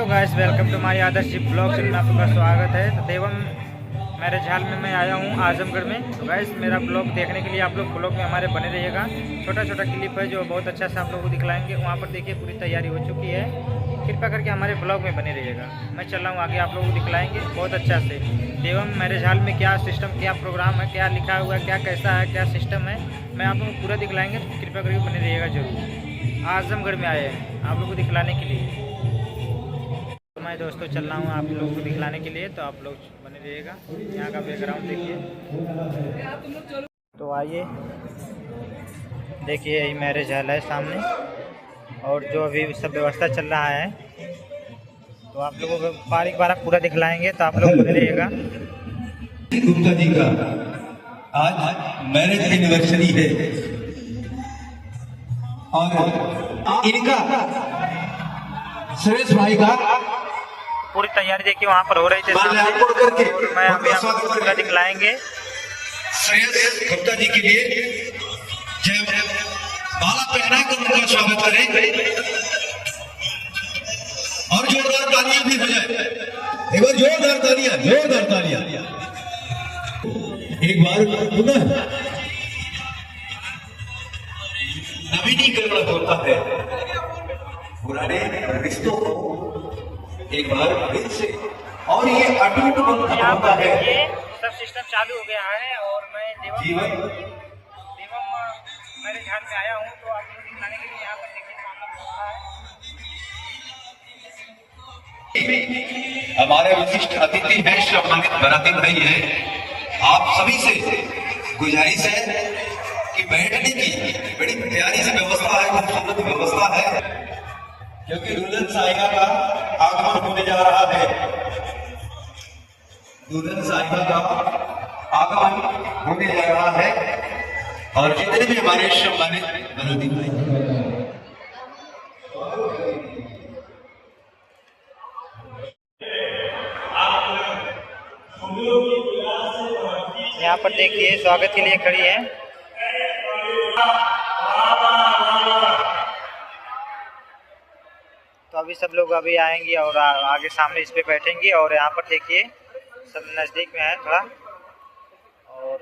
Hello guys, welcome to my Adarsh blog channel में आपका स्वागत है। तो देवम मैरिज हॉल में मैं आया हूँ आजमगढ़ में। तो गाइस मेरा ब्लॉग देखने के लिए आप लोग ब्लॉग में हमारे बने रहिएगा। छोटा छोटा क्लिप है जो बहुत अच्छा से आप लोगों को दिखलाएंगे। वहाँ पर देखिए पूरी तैयारी हो चुकी है। कृपया करके हमारे ब्लॉग में बने रहिएगा। मैं चल रहा हूँ आगे, आप लोगों को दिखलाएंगे बहुत अच्छा से देवम मैरिज हॉल में क्या सिस्टम, क्या प्रोग्राम है, क्या लिखा हुआ है, क्या कैसा है, क्या सिस्टम है, मैं आप लोगों को पूरा दिखलाएंगे। तो कृपया करके बने रहिएगा जरूर। आजमगढ़ में आए हैं आप लोगों को दिखलाने के लिए। मैं दोस्तों चल रहा हूँ आप लोगों को दिखलाने के लिए, तो आप लोग बने रहिएगा। यहाँ का बैकग्राउंड देखिए। तो आइए देखिए, यही मैरिज हॉल है सामने, और जो अभी सब व्यवस्था चल रहा है तो आप लोगों को बारीक बारीक पूरा दिखलाएंगे। तो आप लोग बने रहिएगा। गुप्ता जी का आज मैरिज एनिवर्सरी है और इनका सुरेश भाई का पूरी तैयारी देखिए वहाँ पर हो रही थी। मैं अभी आपको पूरा दिखलाएंगे। सुरेश गुप्ता जी के लिए जब माला पहना कर उनका स्वागत करें और जोरदार तालियां भी हो जाए। एक बार जोरदार तालियां, जोरदार तालियां। एक बार पुनः नवीनीकरण होता है पुराने रिश्तों को एक बार फिर से, और ये अटूट बंधन होता है। सब सिस्टम चालू हो गया है और मैं देवम मैरिज हॉल में आया हूँ। तो आप लोग दिखाने के लिए यहाँ पर देखिए मामला। हमारे विशिष्ट अतिथि हैं, सम्मानित बाराती भाई हैं। आप सभी से गुजारिश है कि बैठने की बड़ी प्यारी सी व्यवस्था है, खूबसूरत व्यवस्था है, क्योंकि दुल्हन साहिबा का आगमन होने जा रहा है। दुल्हन साहिबा का आगमन होने जा रहा है और जितने भी हमारे सम्मानित बाराती भाई यहाँ पर देखिए स्वागत के लिए खड़ी है। तो अभी सब लोग अभी आएंगे और आगे सामने इस पे बैठेंगे। और यहाँ पर देखिए सब नज़दीक में है थोड़ा। और